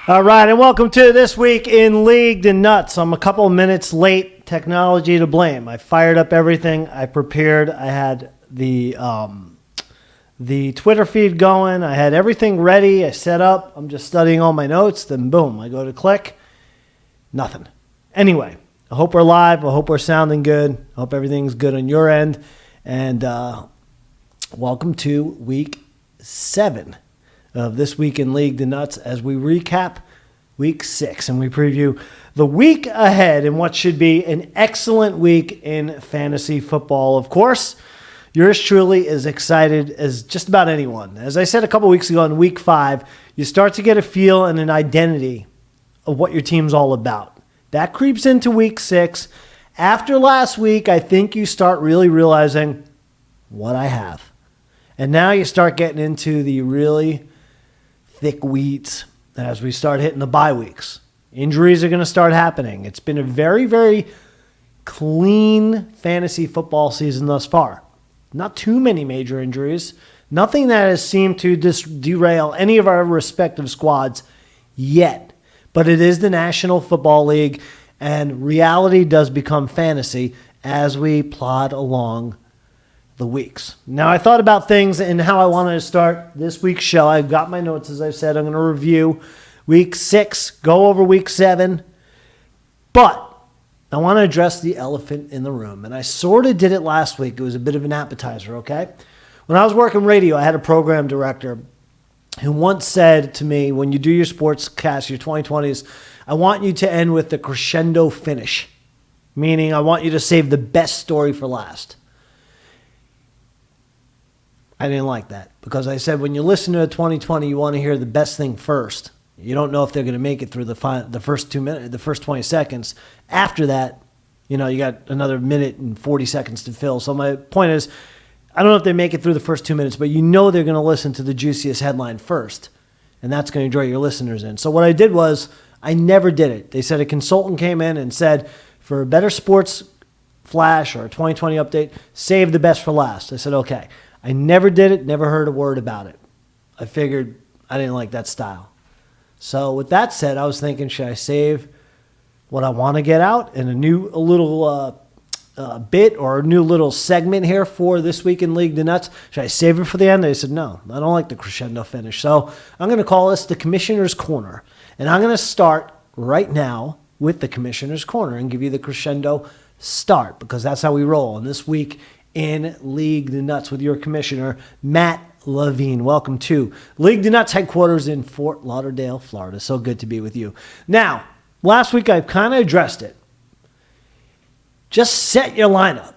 All right, and welcome to This Week in League De Nutz. I'm a couple of minutes late. Technology to blame. I fired up everything. I prepared. I had the Twitter feed going. I had everything ready. I set up. I'm just studying all my notes. Then boom, I go to click. Nothing. Anyway, I hope we're live. I hope we're sounding good. I hope everything's good on your end. And welcome to Week 7 of This Week in League De Nutz as we recap Week 6 and we preview the week ahead in what should be an excellent week in fantasy football. Of course, yours truly is excited as just about anyone. As I said a couple weeks ago in Week 5, you start to get a feel and an identity of what your team's all about. That creeps into Week 6. After last week, I think you start really realizing what I have. And now you start getting into the really thick weeds as we start hitting the bye weeks. Injuries are going to start happening. It's been a very, very clean fantasy football season thus far. Not too many major injuries. Nothing that has seemed to derail any of our respective squads yet. But it is the National Football League, and reality does become fantasy as we plod along the weeks. Now, I thought about things and how I wanted to start this week's show. I've got my notes, as I said. I'm going to review Week 6, go over Week 7. But I want to address the elephant in the room. And I sort of did it last week. It was a bit of an appetizer, okay? When I was working radio, I had a program director who once said to me, when you do your sports cast, your 2020s, I want you to end with the crescendo finish. Meaning, I want you to save the best story for last. I didn't like that because I said when you listen to a 2020, you want to hear the best thing first. You don't know if they're going to make it through the first 2 minutes, the first 20 seconds. After that, you got another minute and 40 seconds to fill. So my point is, I don't know if they make it through the first 2 minutes, but they're going to listen to the juiciest headline first, and that's going to draw your listeners in. So what I did was I never did it. They said a consultant came in and said, for a better sports flash or a 2020 update, save the best for last. I said, okay. I never did it, never heard a word about it. I figured I didn't like that style. So with that said, I was thinking, should I save what I want to get out in a little bit or a new little segment here for This Week in League De Nutz? Should I save it for the end? They said, no, I don't like the crescendo finish. So I'm going to call this the Commissioner's Corner. And I'm going to start right now with the Commissioner's Corner and give you the crescendo start because that's how we roll. And this week in League De Nutz with your commissioner, Matt Levine. Welcome to League De Nutz headquarters in Fort Lauderdale, Florida. So good to be with you. Now, last week I kind of addressed it. Just set your lineup.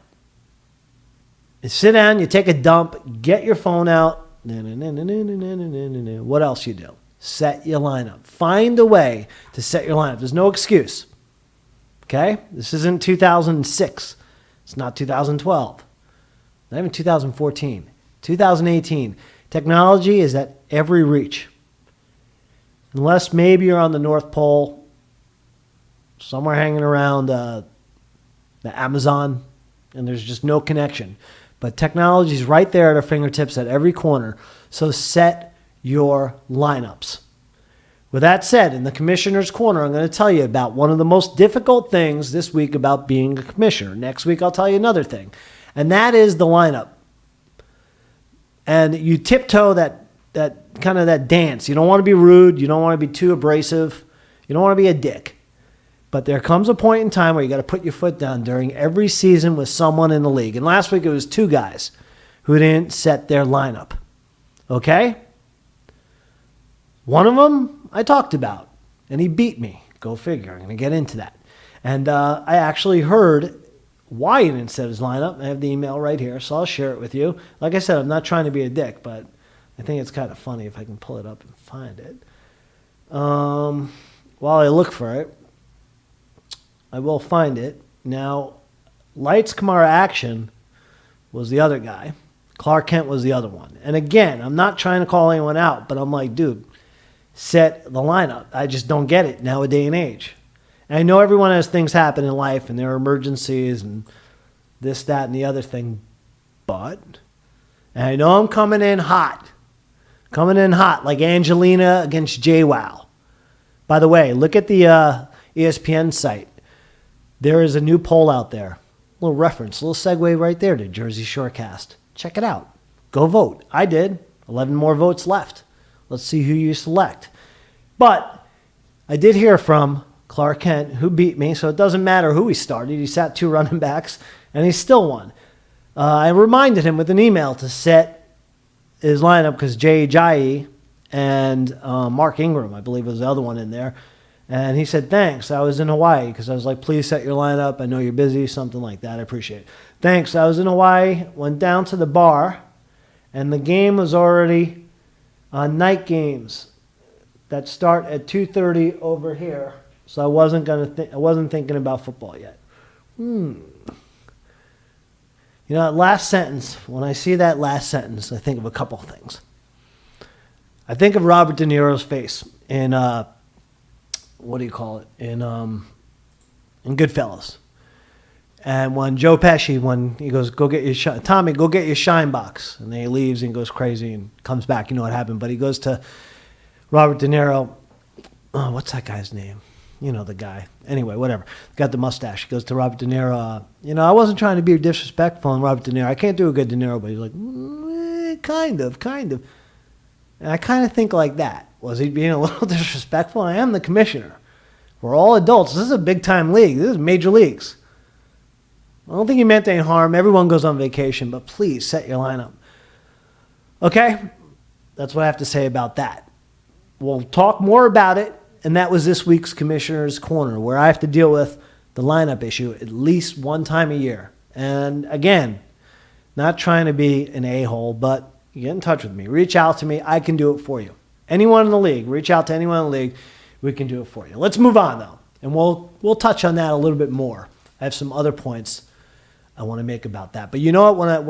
You sit down, you take a dump, get your phone out. What else you do? Set your lineup. Find a way to set your lineup. There's no excuse. Okay? This isn't 2006. It's not 2012. Not even 2014. 2018. Technology is at every reach. Unless maybe you're on the North Pole, somewhere hanging around the Amazon, and there's just no connection. But technology is right there at our fingertips at every corner. So set your lineups. With that said, in the Commissioner's Corner, I'm going to tell you about one of the most difficult things this week about being a commissioner. Next week, I'll tell you another thing. And that is the lineup. And you tiptoe that kind of that dance. You don't want to be rude. You don't want to be too abrasive. You don't want to be a dick. But there comes a point in time where you got to put your foot down during every season with someone in the league. And last week it was 2 guys who didn't set their lineup. Okay? One of them I talked about, and he beat me. Go figure. I'm going to get into that. And I actually heard why he didn't set his lineup. I have the email right here, so I'll share it with you. Like I said, I'm not trying to be a dick, but I think it's kind of funny if I can pull it up and find it. While I look for it, I will find it. Now, Lights Kamara Action was the other guy. Clark Kent was the other one. And again, I'm not trying to call anyone out, but I'm like, dude, set the lineup. I just don't get it nowadays and age. And I know everyone has things happen in life and there are emergencies and this, that, and the other thing. But, and I know I'm coming in hot like Angelina against JWoww. By the way, look at the ESPN site. There is a new poll out there. A little reference, a little segue right there to Jersey Shorecast. Check it out. Go vote. I did. 11 more votes left. Let's see who you select. But I did hear from Clark Kent, who beat me, so it doesn't matter who he started. He sat 2 running backs, and he still won. I reminded him with an email to set his lineup because Jay Ajayi and Mark Ingram, I believe was the other one in there. And he said, thanks. I was in Hawaii because I was like, please set your lineup. I know you're busy, something like that. I appreciate it. Thanks. I was in Hawaii, went down to the bar, and the game was already night games that start at 2:30 over here. So I wasn't thinking about football yet. You know, that last sentence, when I see that last sentence, I think of a couple of things. I think of Robert De Niro's face in what do you call it? In Goodfellas. And when Joe Pesci, when he goes, go get your Tommy, go get your shine box. And then he leaves and goes crazy and comes back. You know what happened. But he goes to Robert De Niro. Oh, what's that guy's name? You know, the guy. Anyway, whatever. Got the mustache. He goes to Robert De Niro. I wasn't trying to be disrespectful on Robert De Niro. I can't do a good De Niro, but he's like, kind of. And I kind of think like that. Was he being a little disrespectful? I am the commissioner. We're all adults. This is a big-time league. This is major leagues. I don't think he meant any harm. Everyone goes on vacation, but please set your lineup. Okay? That's what I have to say about that. We'll talk more about it, and that was this week's Commissioner's Corner, where I have to deal with the lineup issue at least one time a year. And again, not trying to be an a-hole, but get in touch with me. Reach out to me. I can do it for you. Anyone in the league, reach out to anyone in the league. We can do it for you. Let's move on, though, and we'll touch on that a little bit more. I have some other points I want to make about that. But you know what?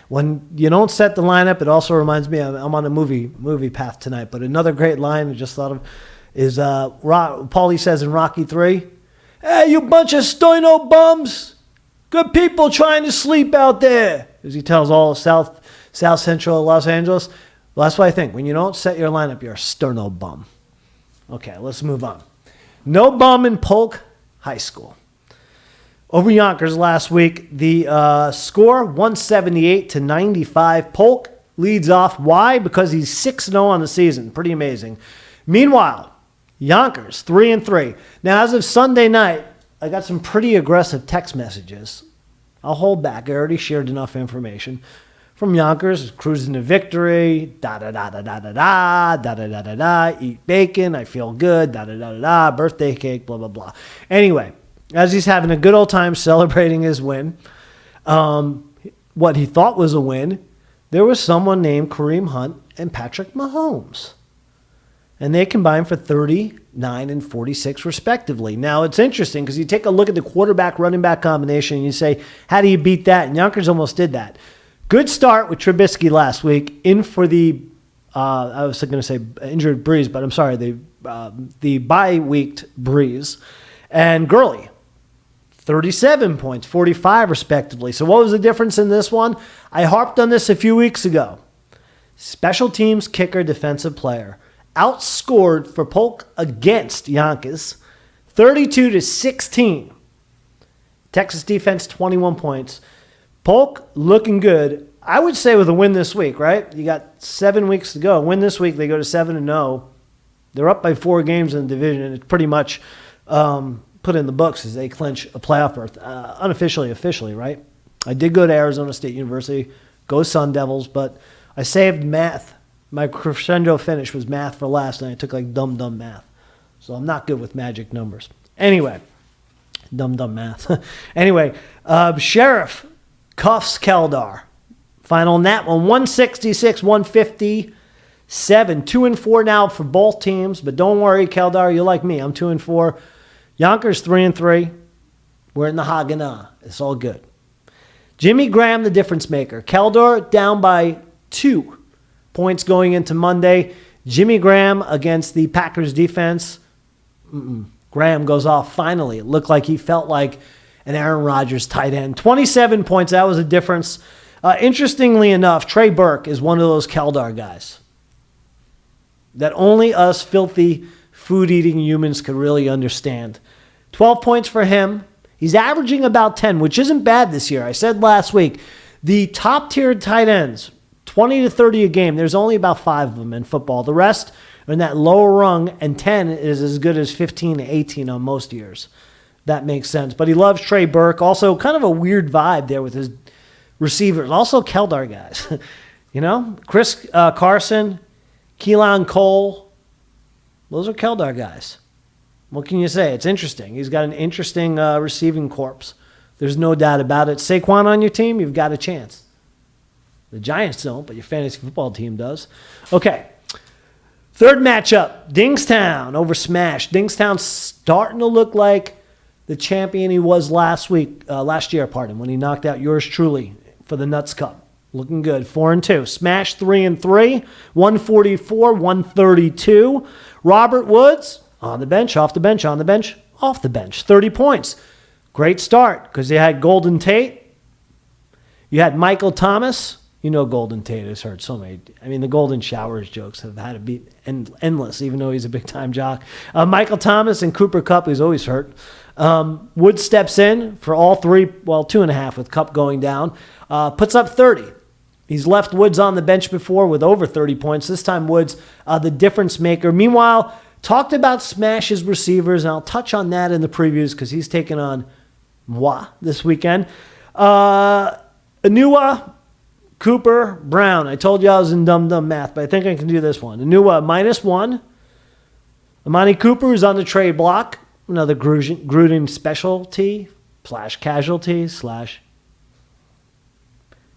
When you don't set the lineup, it also reminds me I'm on a movie path tonight. But another great line I just thought of is Paulie says in Rocky 3, "Hey, you bunch of Stoino bums! Good people trying to sleep out there," as he tells all of South Central Los Angeles. Well, that's what I think. When you don't set your lineup, you're a sterno bum. Okay, let's move on. No bum in Polk High School. Over Yonkers last week, the score 178-95. Polk leads off. Why? Because he's 6-0 on the season. Pretty amazing. Meanwhile, Yonkers 3-3. Now, as of Sunday night, I got some pretty aggressive text messages. I'll hold back. I already shared enough information. From Yonkers, cruising to victory, da-da-da-da-da-da-da, eat bacon, I feel good, da-da-da-da-da, birthday cake, blah, blah, blah. Anyway, as he's having a good old time celebrating his win, what he thought was a win, there was someone named Kareem Hunt and Patrick Mahomes. And they combined for 39 and 46 respectively. Now, it's interesting because you take a look at the quarterback-running back combination and you say, how do you beat that? And Yonkers almost did that. Good start with Trubisky last week. In for the, I was going to say injured Breeze, but I'm sorry, the bye-weeked Breeze. And Gurley, 37 points, 45 respectively. So what was the difference in this one? I harped on this a few weeks ago. Special teams kicker defensive player outscored for Polk against Yonkers 32-16. Texas defense, 21 points. Polk looking good. I would say with a win this week, right? You got 7 weeks to go. Win this week, they go to 7-0. They're up by 4 games in the division, and it's pretty much put in the books as they clinch a playoff berth. Unofficially, officially, right? I did go to Arizona State University. Go Sun Devils, but I saved math. My crescendo finish was math for last, and I took like dumb math. So I'm not good with magic numbers. Anyway, dumb math. Anyway, Sheriff cuffs Keldar. Final in that one, 166-157. 2-4 now for both teams, but don't worry, Keldar, you're like me. I'm 2-4. Yonkers 3-3. We're in the Haganah. It's all good. Jimmy Graham, the difference maker. Keldar down by 2 points going into Monday. Jimmy Graham against the Packers defense. Graham goes off finally. It looked like he felt like an Aaron Rodgers tight end. 27 points. That was a difference. Interestingly enough, Trey Burke is one of those Keldar guys that only us filthy food-eating humans could really understand. 12 points for him. He's averaging about 10, which isn't bad this year. I said last week, the top-tiered tight ends, 20 to 30 a game, there's only about 5 of them in football. The rest are in that lower rung, and 10 is as good as 15 to 18 on most years. That makes sense. But he loves Trey Burke. Also, kind of a weird vibe there with his receivers. Also, Keldar guys. Chris Carson, Keelan Cole. Those are Keldar guys. What can you say? It's interesting. He's got an interesting receiving corps. There's no doubt about it. Saquon on your team, you've got a chance. The Giants don't, but your fantasy football team does. Okay. Third matchup, Dingstown over Smash. Dingstown's starting to look like the champion he was last year, when he knocked out yours truly for the Nuts Cup. Looking good. 4-2. Smash 3-3. 144, 132. Robert Woods on the bench, off the bench, on the bench, off the bench. 30 points. Great start because you had Golden Tate. You had Michael Thomas. Golden Tate has heard so many. The Golden Showers jokes have had to be endless, even though he's a big-time jock. Michael Thomas and Cooper Kupp, who's always hurt. Woods steps in for all 3, 2.5 with Kupp going down. Puts up 30. He's left Woods on the bench before with over 30 points. This time Woods, the difference maker. Meanwhile, talked about Smash's receivers, and I'll touch on that in the previews because he's taking on moi this weekend. Anua, Cooper, Brown. I told you I was in dumb math, but I think I can do this one. Anua, -1. Amani Cooper, who's on the trade block. Another Gruden specialty / casualty /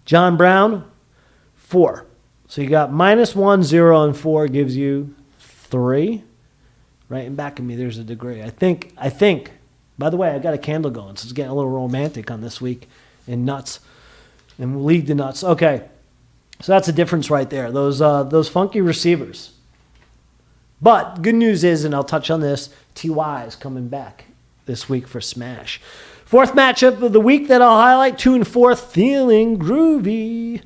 John Brown, 4. So you got -1, 0, and 4 gives you 3. Right in back of me, there's a degree. I think. By the way, I got a candle going, so it's getting a little romantic on this week in Nuts. And League De Nutz. Okay, so that's a difference right there. Those funky receivers. But good news is, and I'll touch on this, T.Y. is coming back this week for Smash. Fourth matchup of the week that I'll highlight, 2 and 4, feeling groovy.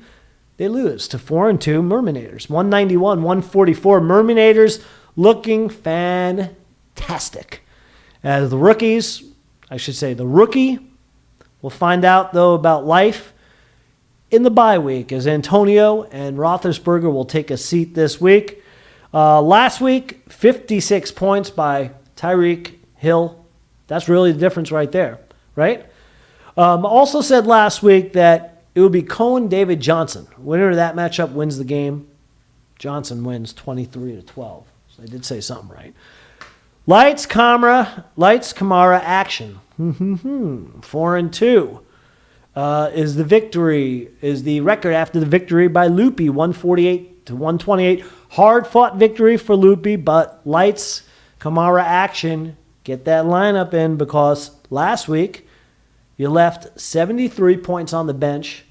They lose to 4-2 Merminators. 191, 144. Merminators looking fantastic. As the rookie, we'll find out, though, about life in the bye week, as Antonio and Roethlisberger will take a seat this week. Last week, 56 points by Tyreek Hill. That's really the difference right there, right? Also said last week that it would be Cohen, David Johnson. Winner of that matchup wins the game. Johnson wins 23-12. So I did say something right. Lights, Kamara, action. 4-2. Is the record after the victory by Loopy, 148-128. Hard-fought victory for Loopy, but Lights, Kamara, action. Get that lineup in because last week you left 73 points on the bench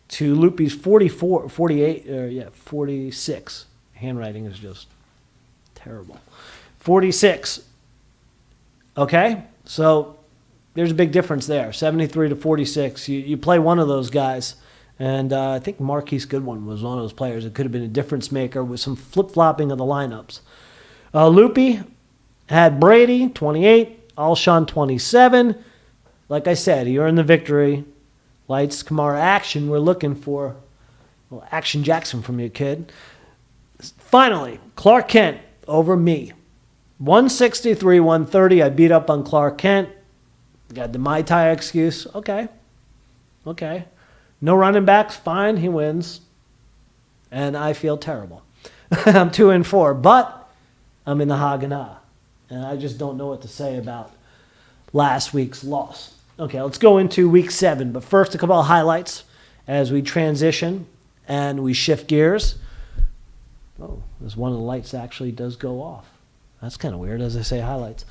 to Loopy's 46. Handwriting is just terrible. 46. Okay, so there's a big difference there, 73-46. You play one of those guys, and I think Marquise Goodwin was one of those players that could have been a difference maker with some flip-flopping of the lineups. Loopy had Brady, 28, Alshon, 27. Like I said, he earned the victory. Lights, Kamara, action. We're looking for a little Action Jackson from you, kid. Finally, Clark Kent over me. 163-130. I beat up on Clark Kent. Got the Mai Tai excuse. Okay. No running backs. Fine. He wins. And I feel terrible. I'm 2-4, but I'm in the Haganah. And I just don't know what to say about last week's loss. Okay, let's go into week 7. But first, a couple of highlights as we transition and we shift gears. Oh, there's one of the lights that actually does go off. That's kind of weird as I say highlights.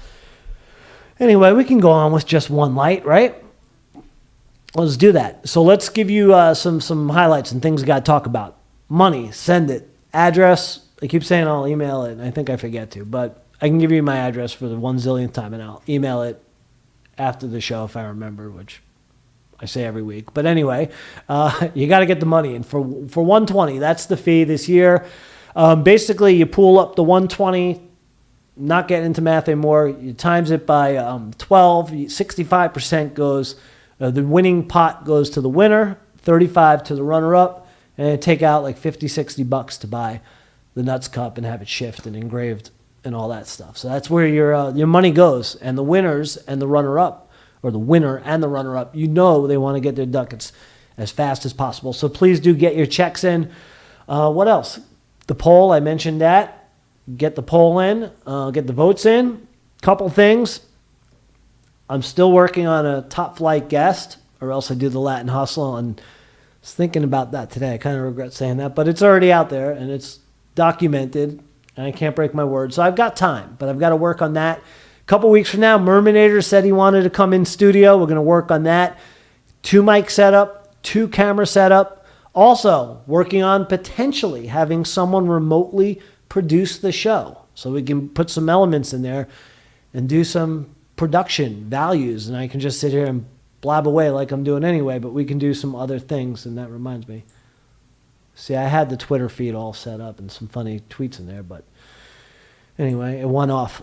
Anyway, we can go on with just one light, right? Let's do that. So let's give you some highlights and things we got to talk about. Money, send it. Address, I keep saying I'll email it, and I think I forget to, but I can give you my address for the 1 zillionth time, and I'll email it after the show if I remember, which I say every week. But anyway, you got to get the money in. For $120, that's the fee this year. Basically, you pool up the $120 not getting into math anymore. You times it by 12. 65% goes, the winning pot goes to the winner, 35 to the runner-up, and take out like 50, 60 bucks to buy the Nutz Cup and have it shipped and engraved and all that stuff. So that's where your money goes. And the winners and the runner-up, or the winner and the runner-up, you know they want to get their ducats as fast as possible. So please do get your checks in. What else? The poll, I mentioned that. Get the poll in, get the votes in. Couple things. I'm still working on a top flight guest, or else I do the Latin Hustle. And I was thinking about that today. I kind of regret saying that, but it's already out there and it's documented, and I can't break my word. So I've got time, but I've got to work on that. A couple weeks from now, Merminator said he wanted to come in studio. We're going to work on that. 2 mic setup, 2 camera setup. Also, working on potentially having someone remotely produce the show so we can put some elements in there and do some production values, and I can just sit here and blab away like I'm doing anyway, but we can do some other things. And that reminds me, see, I had the Twitter feed all set up and some funny tweets in there, but anyway, it went off,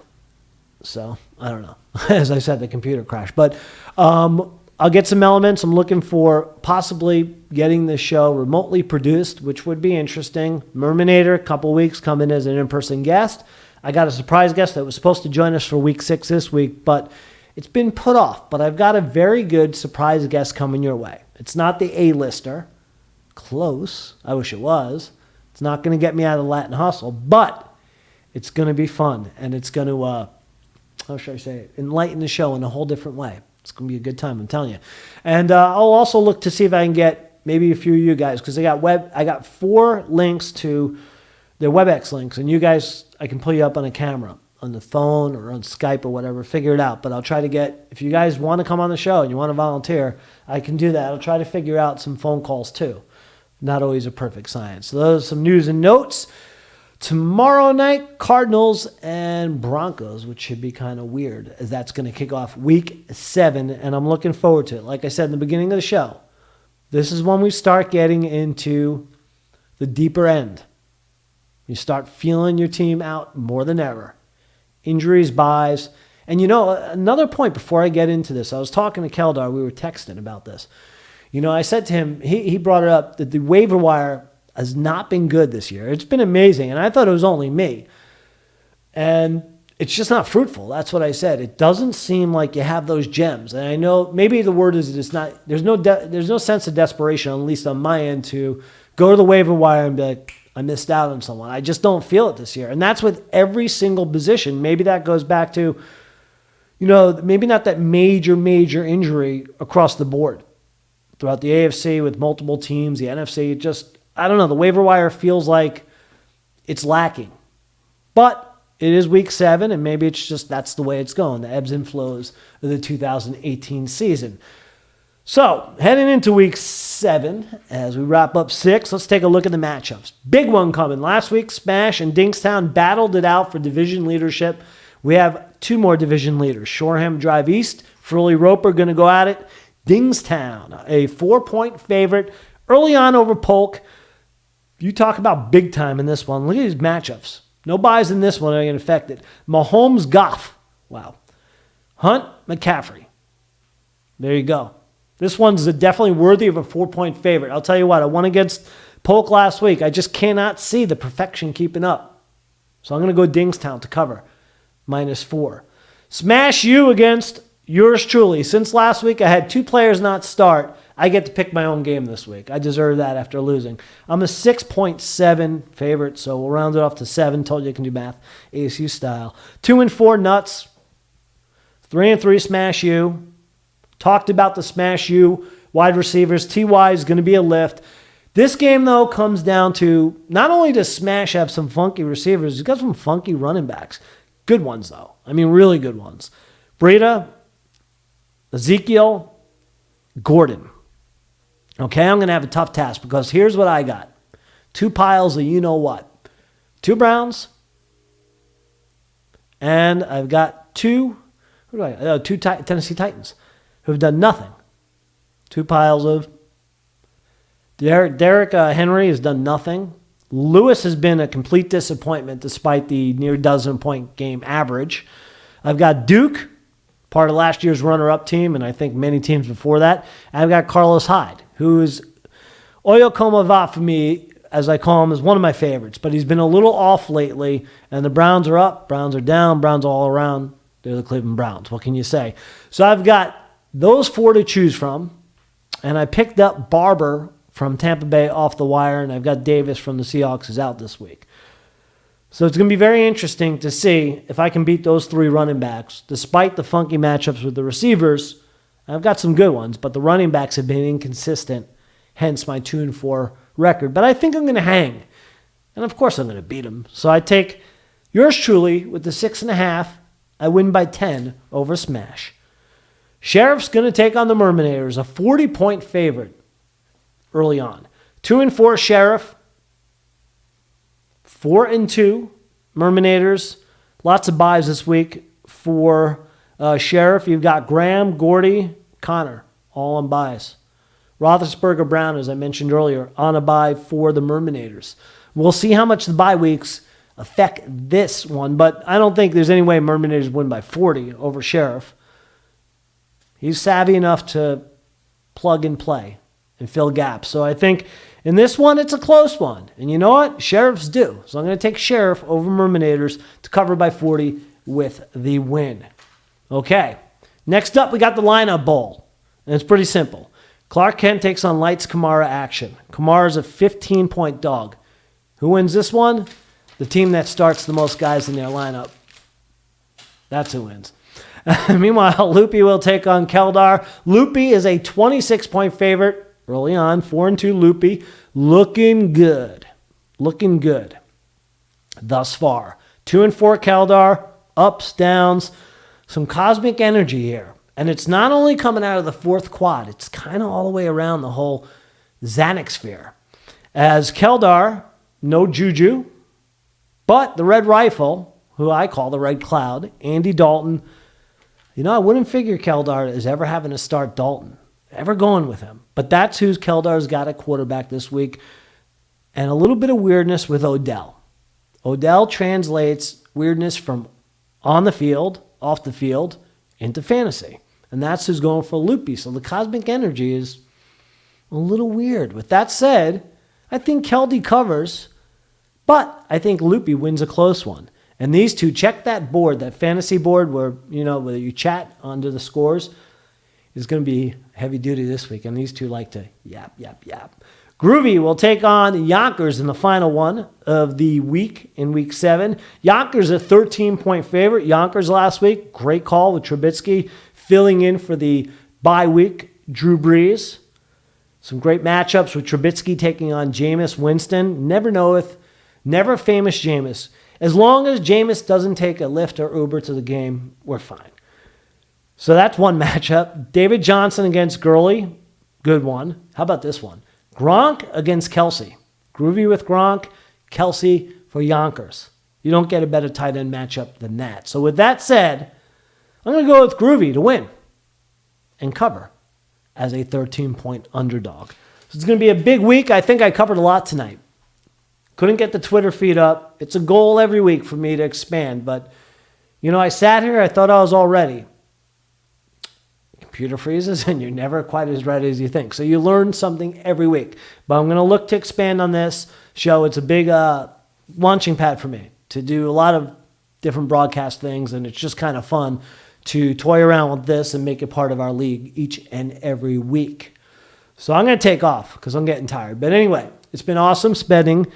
so I don't know. As I said, the computer crashed, but I'll get some elements. I'm looking for possibly getting the show remotely produced, which would be interesting. Merminator, a couple weeks, coming as an in-person guest. I got a surprise guest that was supposed to join us for week 6 this week, but it's been put off. But I've got a very good surprise guest coming your way. It's not the A-lister. Close. I wish it was. It's not going to get me out of the Latin Hustle, but it's going to be fun, and it's going to, how should I say it, enlighten the show in a whole different way. It's going to be a good time, I'm telling you. And I'll also look to see if I can get maybe a few of you guys, because I got 4 links to their WebEx links, and you guys, I can pull you up on a camera, on the phone or on Skype or whatever, figure it out. But I'll try to get, if you guys want to come on the show and you want to volunteer, I can do that. I'll try to figure out some phone calls too. Not always a perfect science. So those are some news and notes. Tomorrow night, Cardinals and Broncos, which should be kind of weird, as that's going to kick off week 7, and I'm looking forward to it. Like I said in the beginning of the show, this is when we start getting into the deeper end. You start feeling your team out more than ever. Injuries, buys. And you know, another point before I get into this, I was talking to Keldar, we were texting about this. You know, I said to him, he brought it up, that the waiver wire has not been good this year. It's been amazing, and I thought it was only me. And it's just not fruitful. That's what I said. It doesn't seem like you have those gems. And I know maybe the word is it's not. There's no sense of desperation, at least on my end, to go to the waiver wire and be like, I missed out on someone. I just don't feel it this year, and that's with every single position. Maybe that goes back to, you know, maybe not that major injury across the board throughout the AFC with multiple teams, the NFC. Just, I don't know. The waiver wire feels like it's lacking. But it is week 7, and maybe it's just that's the way it's going, the ebbs and flows of the 2018 season. So, heading into week 7, as we wrap up 6, let's take a look at the matchups. Big one coming. Last week, Smash and Dingstown battled it out for division leadership. We have 2 more division leaders. Shoreham Drive East, Frilly Roper going to go at it. Dingstown, a 4-point favorite, early on over Polk. You talk about big time in this one. Look at these matchups. No buys in this one are going to affect it. Mahomes, Goff. Wow. Hunt, McCaffrey. There you go. This one's definitely worthy of a 4-point favorite. I'll tell you what, I won against Polk last week. I just cannot see the perfection keeping up. So I'm going to go Dingstown to cover, -4. Smash U against yours truly. Since last week, I had 2 players not start. I get to pick my own game this week. I deserve that after losing. I'm a 6.7 favorite, so we'll round it off to 7. Told you I can do math, ASU style. 2-4 Nutz. 3-3 Smash U. Talked about the Smash U wide receivers. TY is going to be a lift. This game, though, comes down to not only does Smash have some funky receivers, he's got some funky running backs. Good ones, though. I mean, really good ones. Breida, Ezekiel, Gordon. Okay, I'm going to have a tough task because here's what I got. 2 piles of you-know-what. 2 Browns, and I've got 2 Tennessee Titans who've done nothing. 2 piles of Derrick Henry has done nothing. Lewis has been a complete disappointment despite the near dozen-point game average. I've got Duke, part of last year's runner-up team, and I think many teams before that. I've got Carlos Hyde, who is Oyo Komava for me, as I call him, is one of my favorites. But he's been a little off lately, and the Browns are up, Browns are down, Browns all around. They're the Cleveland Browns. What can you say? So I've got those 4 to choose from, and I picked up Barber from Tampa Bay off the wire, and I've got Davis from the Seahawks is out this week. So it's going to be very interesting to see if I can beat those 3 running backs. Despite the funky matchups with the receivers, I've got some good ones, but the running backs have been inconsistent, hence my 2-4 record. But I think I'm going to hang, and of course I'm going to beat them. So I take yours truly with the 6.5. I win by 10 over Smash. Sheriff's going to take on the Mermanators, a 40-point favorite early on. 2-4 Sheriff, 4-2 Mermanators. Lots of buys this week for Sheriff. You've got Graham, Gordy, Connor, all on buys. Roethlisberger, Brown, as I mentioned earlier, on a bye for the Mermanators. We'll see how much the bye weeks affect this one, but I don't think there's any way Mermanators win by 40 over Sheriff. He's savvy enough to plug and play and fill gaps. So I think in this one, it's a close one. And you know what? Sheriff's due. So I'm going to take Sheriff over Mermanators to cover by 40 with the win. Okay. Next up, we got the lineup bowl. And it's pretty simple. Clark Kent takes on Lights Kamara action. Kamara's a 15-point dog. Who wins this one? The team that starts the most guys in their lineup. That's who wins. Meanwhile, Loopy will take on Keldar. Loopy is a 26-point favorite early on. 4-2 Loopy. Looking good. Looking good thus far. 2-4 Keldar. Ups, downs. Some cosmic energy here. And it's not only coming out of the 4th quad. It's kind of all the way around the whole Xanax sphere. As Keldar, no Juju. But the Red Rifle, who I call the Red Cloud, Andy Dalton. You know, I wouldn't figure Keldar is ever having to start Dalton, ever going with him. But that's who Keldar's got at quarterback this week. And a little bit of weirdness with Odell. Odell translates weirdness from on the field, off the field, into fantasy. And that's who's going for Loopy. So the cosmic energy is a little weird. With that said, I think Keldy covers, but I think Loopy wins a close one. And these two, check that board, that fantasy board where, you know, where you chat under the scores, is going to be heavy duty this week. And these two like to yap, yap, yap. Groovy will take on Yonkers in the final one of the week in week 7. Yonkers a 13-point favorite. Yonkers last week, great call with Trubisky filling in for the bye week, Drew Brees. Some great matchups with Trubisky taking on Jameis Winston. Never knoweth, never famous Jameis. As long as Jameis doesn't take a Lyft or Uber to the game, we're fine. So that's one matchup. David Johnson against Gurley, good one. How about this one? Gronk against Kelsey. Groovy with Gronk, Kelsey for Yonkers. You don't get a better tight end matchup than that. So with that said, I'm going to go with Groovy to win and cover as a 13-point underdog. So it's going to be a big week. I think I covered a lot tonight. Couldn't get the Twitter feed up. It's a goal every week for me to expand. But, you know, I sat here. I thought I was all ready. Computer freezes and you're never quite as ready as you think. So you learn something every week. But I'm going to look to expand on this show. It's a big launching pad for me to do a lot of different broadcast things. And it's just kind of fun to toy around with this and make it part of our league each and every week. So I'm going to take off because I'm getting tired. But anyway, it's been awesome spending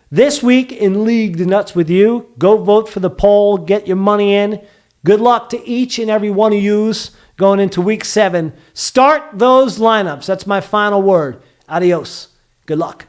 this week in League De Nutz with you. Go vote for the poll. Get your money in. Good luck to each and every one of yous going into week 7. Start those lineups. That's my final word. Adios. Good luck.